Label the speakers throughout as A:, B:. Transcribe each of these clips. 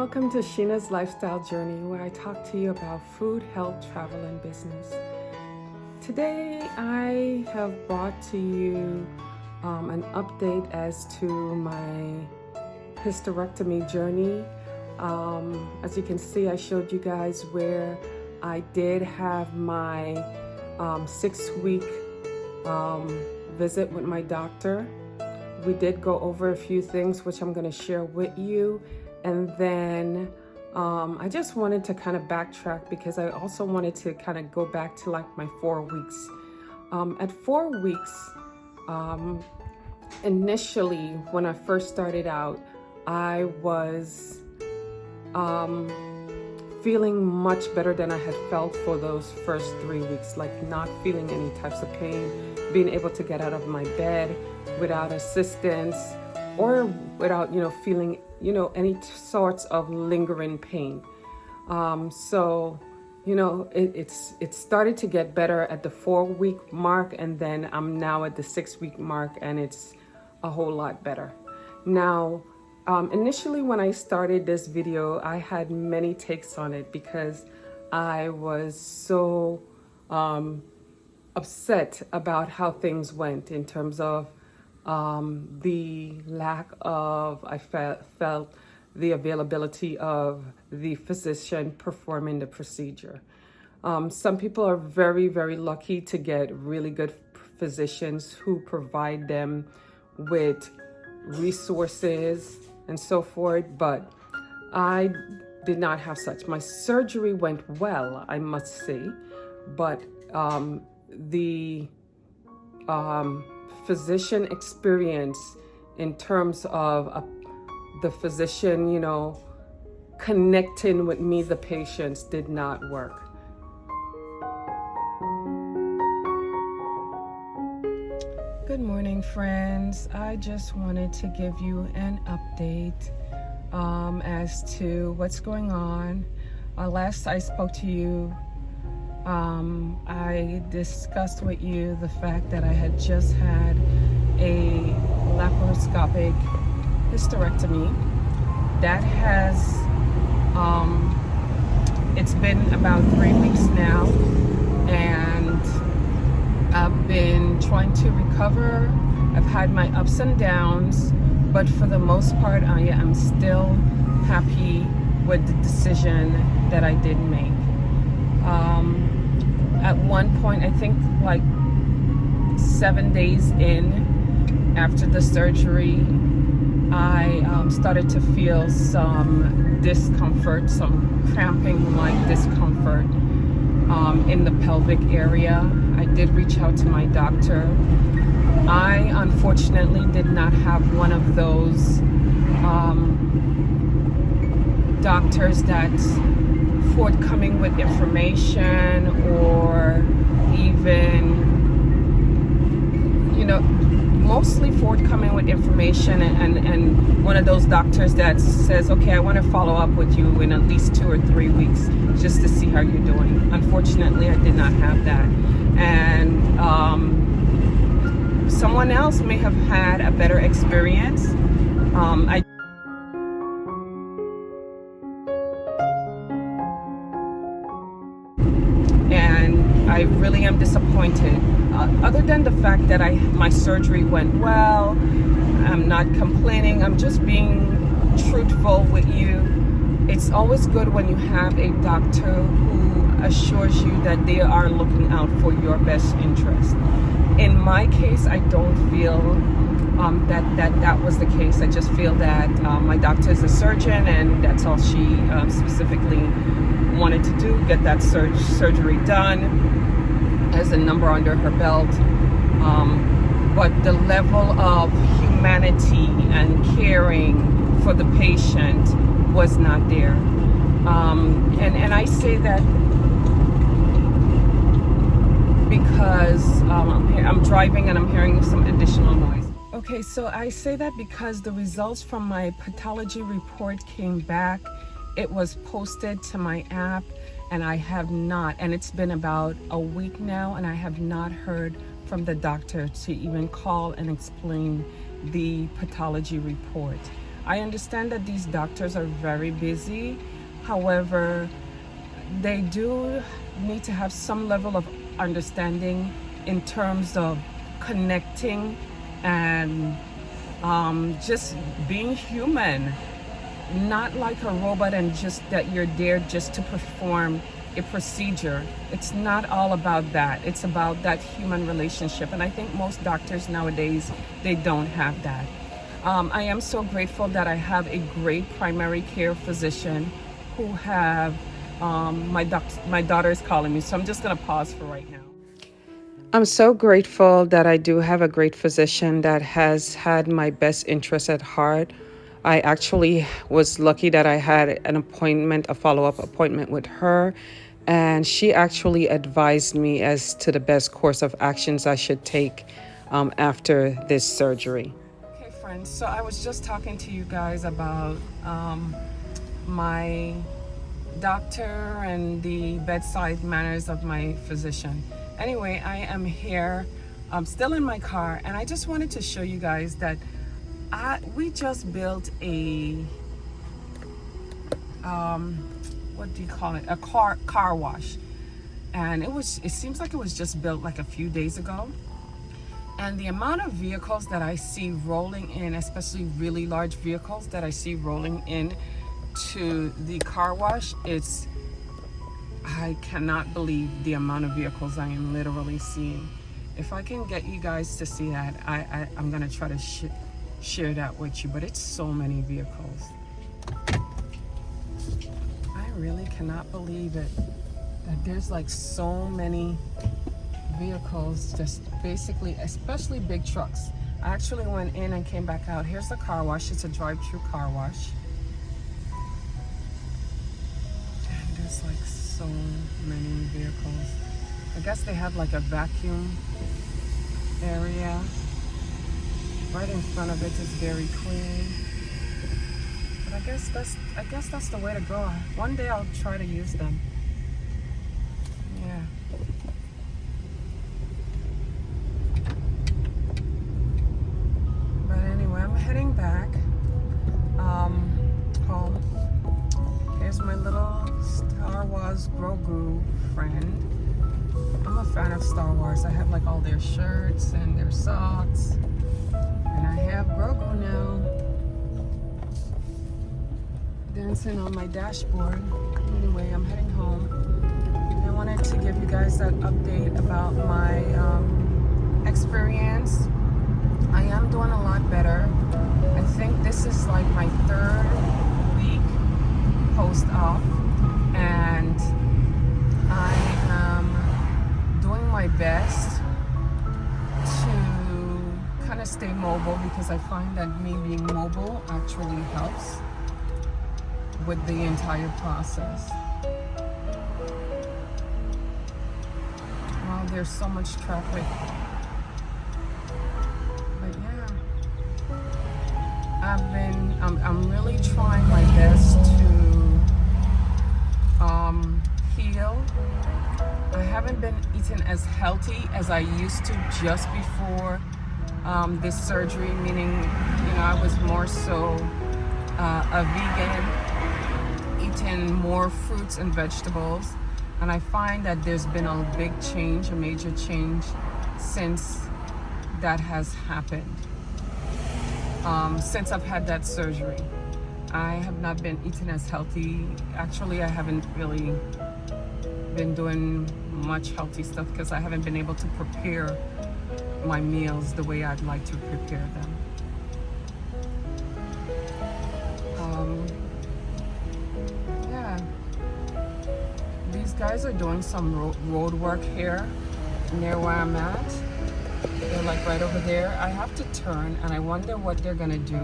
A: Welcome to Sheena's Lifestyle Journey, where I talk to you about food, health, travel, and business. Today, I have brought to you an update as to my hysterectomy journey. As you can see, I showed you guys where I did have my 6-week visit with my doctor. We did go over a few things which I'm going to share with you. And then I just wanted to kind of backtrack because I also wanted to kind of go back to like my 4 weeks. At 4 weeks, initially when I first started out, I was feeling much better than I had felt for those first 3 weeks, like not feeling any types of pain, being able to get out of my bed without assistance or without, feeling, any sorts of lingering pain. So, it started to get better at the 4-week mark, and then I'm now at the 6-week mark, and it's a whole lot better. Now, initially when I started this video, I had many takes on it because I was so upset about how things went in terms of the lack of, I felt the availability of the physician performing the procedure. Some people are very, very lucky to get really good physicians who provide them with resources and so forth, but I did not have such. My surgery went well, I must say, but the physician experience in terms of the physician, connecting with me, the patients, did not work. Good morning, friends. I just wanted to give you an update as to what's going on. Last I spoke to you, I discussed with you the fact that I had just had a laparoscopic hysterectomy. That has, it's been about 3 weeks now, and I've been trying to recover. I've had my ups and downs, but for the most part, I am still happy with the decision that I did make. At one point, I think like 7 days in after the surgery, I started to feel some discomfort, some cramping like discomfort in the pelvic area. I did reach out to my doctor. I unfortunately did not have one of those doctors that's forthcoming with information, or even, mostly forthcoming with information, and one of those doctors that says, okay, I want to follow up with you in at least 2 or 3 weeks just to see how you're doing. Unfortunately, I did not have that. And someone else may have had a better experience. I really am disappointed. Other than the fact that my surgery went well, I'm not complaining. I'm just being truthful with you. It's always good when you have a doctor who assures you that they are looking out for your best interest. In my case, I don't feel that was the case. I just feel that my doctor is a surgeon, and that's all she specifically wanted to do, get that surgery done, has a number under her belt. But the level of humanity and caring for the patient was not there. And I say that because I'm driving and I'm hearing some additional noise. Okay, so I say that because the results from my pathology report came back. It was posted to my app, and I have not, and it's been about a week now, and I have not heard from the doctor to even call and explain the pathology report. I understand that these doctors are very busy. However, they do need to have some level of understanding in terms of connecting and just being human, not like a robot and just that you're there just to perform a procedure. It's not all about that. It's about that human relationship. And I think most doctors nowadays, they don't have that. I am so grateful that I have a great primary care physician who have, my daughter is calling me, so I'm just gonna pause for right now. I'm so grateful that I do have a great physician that has had my best interest at heart. I actually was lucky that I had an appointment, a follow-up appointment with her, and she actually advised me as to the best course of actions I should take after this surgery. Okay, friends, so I was just talking to you guys about my doctor and the bedside manners of my physician. Anyway, I am here, I'm still in my car, and I just wanted to show you guys that we just built a what do you call it, a car wash, and it seems like it was just built like a few days ago. And the amount of vehicles that I see rolling in, especially really large vehicles that I see rolling in to the car wash, I cannot believe the amount of vehicles I am literally seeing. If I can get you guys to see that, I'm gonna try to share that with you, but it's so many vehicles. I really cannot believe it, that there's like so many vehicles, just basically, especially big trucks. I actually went in and came back out. Here's the car wash. It's a drive-through car wash. And there's like so many vehicles. I guess they have like a vacuum area. Right in front of it is very clean. But I guess that's the way to go. One day I'll try to use them. Yeah. But anyway, I'm heading back home. Here's my little Star Wars Grogu friend. I'm a fan of Star Wars. I have like all their shirts and their socks. And I have Grogu now, dancing on my dashboard. Anyway, I'm heading home. I wanted to give you guys that update about my experience. I am doing a lot better. I think this is like my 3rd week post-op, and I am doing my best to kind of stay mobile, because I find that me being mobile actually helps with the entire process. Wow, there's so much traffic. But yeah, I'm really trying my best to heal. I haven't been eating as healthy as I used to just before this surgery, meaning, I was more so a vegan, eating more fruits and vegetables. And I find that there's been a big change, a major change, since that has happened. Since I've had that surgery, I have not been eating as healthy. Actually, I haven't really been doing much healthy stuff because I haven't been able to prepare my meals the way I'd like to prepare them. Yeah, these guys are doing some road work here near where I'm at. They're like right over there. I have to turn, and I wonder what they're gonna do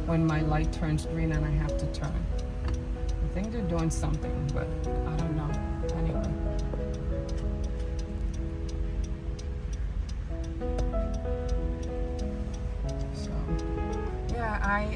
A: when my light turns green and I have to turn. I think they're doing something, but I don't know. Anyway.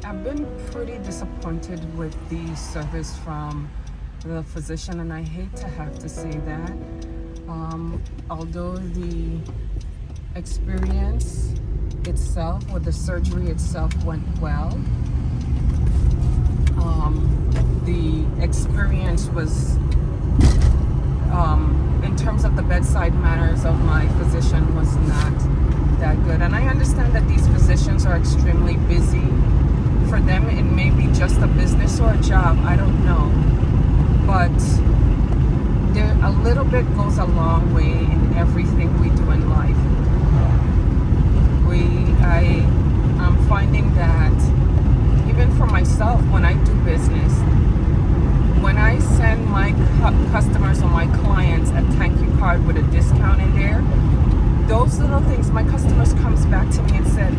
A: I've been pretty disappointed with the service from the physician, and I hate to have to say that. Although the experience itself, or the surgery itself, went well, The experience was, in terms of the bedside manners of my physician, was not that good. And I understand that these physicians are extremely busy. For them, it may be just a business or a job, I don't know. But there, a little bit goes a long way in everything we do in life. I'm finding that even for myself, when I do business, when I send my customers or my clients a thank you card with a discount in there, those little things, my customers comes back to me and said,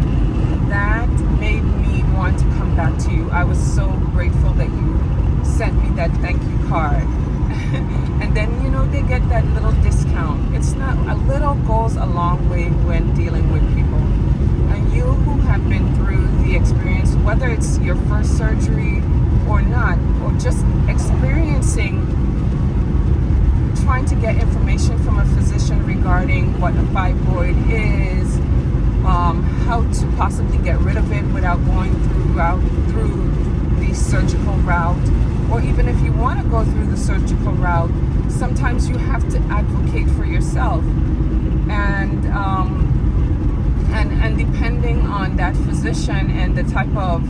A: that made me want to come back to you. I was so grateful that you sent me that thank you card. And then, they get that little discount. It's not, a little goes a long way when dealing with people. And you who have been through the experience, whether it's your first surgery or not, or just experiencing, trying to get information from a physician regarding what a fibroid is, how to possibly get rid of it without going through the surgical route, or even if you want to go through the surgical route, sometimes you have to advocate for yourself, and depending on that physician and the type of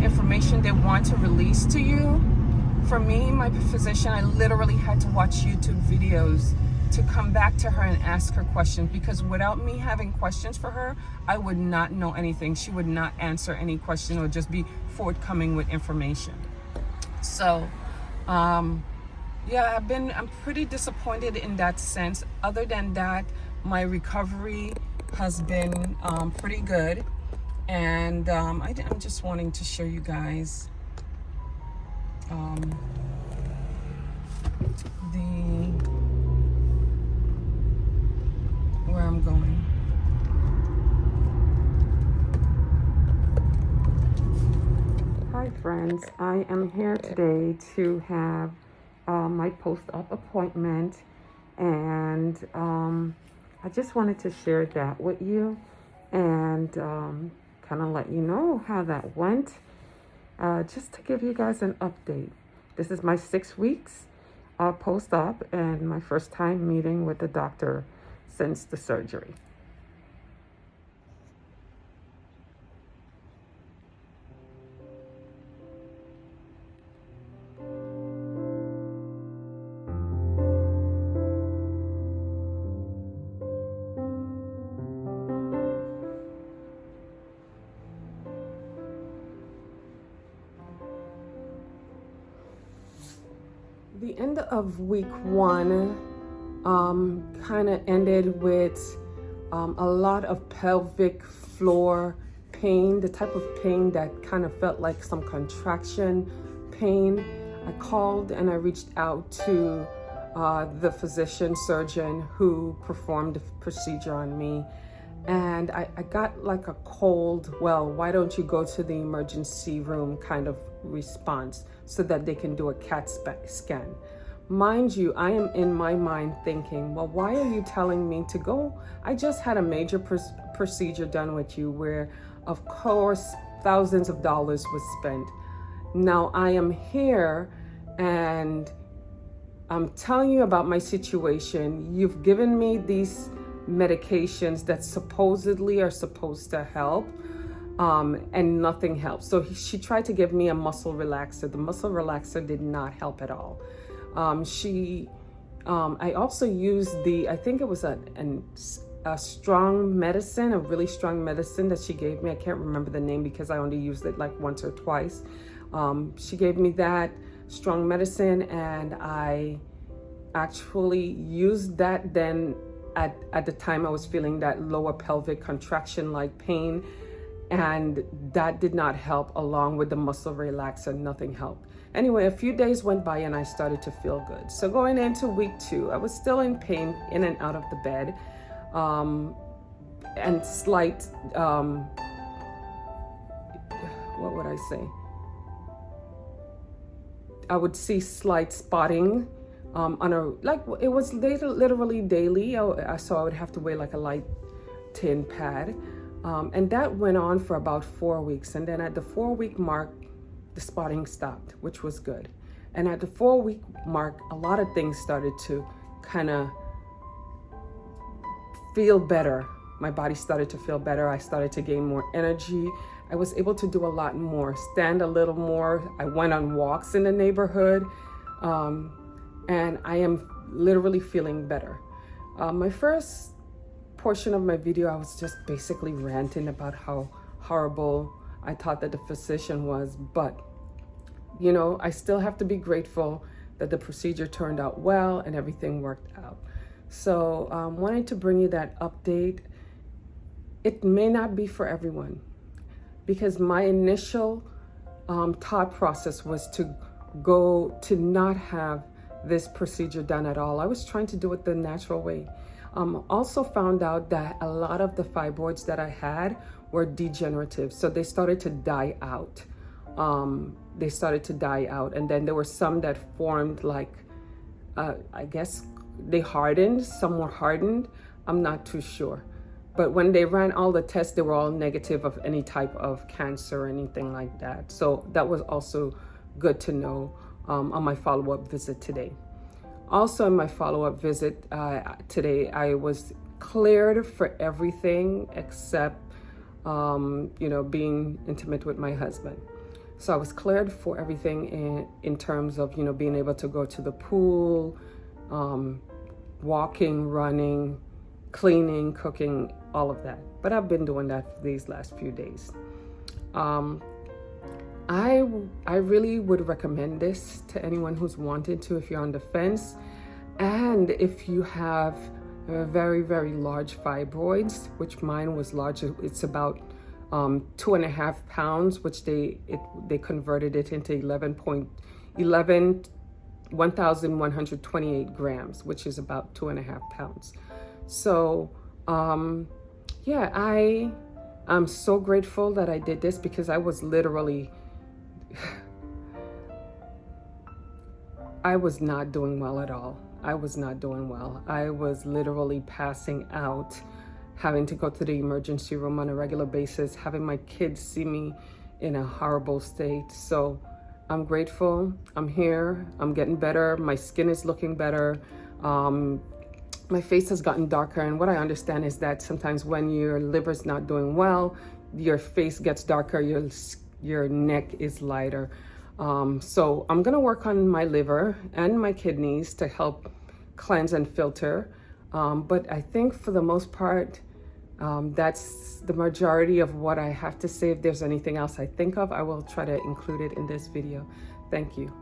A: information they want to release to you. For me, my physician, I literally had to watch YouTube videos to come back to her and ask her questions, because without me having questions for her, I would not know anything. She would not answer any question or just be forthcoming with information. So, I'm pretty disappointed in that sense. Other than that, my recovery has been pretty good. And I'm just wanting to show you guys where I'm going. Hi friends, I am here today to have my post-op appointment, and I just wanted to share that with you and kind of let you know how that went, just to give you guys an update. This is my 6 weeks post-op and my first time meeting with the doctor since the surgery. The end of week 1 kind of ended with a lot of pelvic floor pain, the type of pain that kind of felt like some contraction pain. I called and I reached out to the physician surgeon who performed the procedure on me, and I got like a cold, well, why don't you go to the emergency room kind of response so that they can do a CAT scan. Mind you, I am in my mind thinking, well, why are you telling me to go? I just had a major procedure done with you where, of course, thousands of dollars was spent. Now I am here and I'm telling you about my situation. You've given me these medications that supposedly are supposed to help, and nothing helps. So she tried to give me a muscle relaxer. The muscle relaxer did not help at all. I also used I think it was a strong medicine, a really strong medicine that she gave me. I can't remember the name because I only used it like once or twice. She gave me that strong medicine, and I actually used that then at the time I was feeling that lower pelvic contraction like pain, and that did not help. Along with the muscle relaxer, nothing helped. Anyway, a few days went by and I started to feel good. So going into week 2, I was still in pain in and out of the bed, and slight, what would I say? I would see slight spotting it was literally daily. So I would have to wear like a light tin pad. And that went on for about 4 weeks. And then at the 4-week mark, the spotting stopped, which was good. And at the 4-week mark, a lot of things started to kind of feel better. My body started to feel better. I started to gain more energy. I was able to do a lot more, stand a little more. I went on walks in the neighborhood, and I am literally feeling better. My first portion of my video, I was just basically ranting about how horrible I thought that the physician was, but you know, I still have to be grateful that the procedure turned out well and everything worked out. So wanted to bring you that update. It may not be for everyone, because my initial thought process was to not have this procedure done at all. I was trying to do it the natural way. Also found out that a lot of the fibroids that I had were degenerative, so they started to die out. And then there were some that formed like, I guess they hardened, some were hardened, I'm not too sure. But when they ran all the tests, they were all negative of any type of cancer or anything like that. So that was also good to know on my follow-up visit today. Also in my follow-up visit today, I was cleared for everything except, being intimate with my husband. So I was cleared for everything in terms of, being able to go to the pool, walking, running, cleaning, cooking, all of that. But I've been doing that for these last few days. I really would recommend this to anyone who's wanted to, if you're on the fence, and if you have very, very large fibroids, which mine was large. It's about 2.5 pounds, which they converted it into 1,128 grams, which is about 2.5 pounds. So yeah, I'm so grateful that I did this, because I was literally I was not doing well at all. I was not doing well. I was literally passing out, having to go to the emergency room on a regular basis, having my kids see me in a horrible state. So I'm grateful. I'm here. I'm getting better. My skin is looking better. My face has gotten darker. And what I understand is that sometimes when your liver's not doing well, your face gets darker, your neck is lighter. So I'm gonna work on my liver and my kidneys to help cleanse and filter. But I think for the most part, that's the majority of what I have to say. If there's anything else I think of, I will try to include it in this video. Thank you.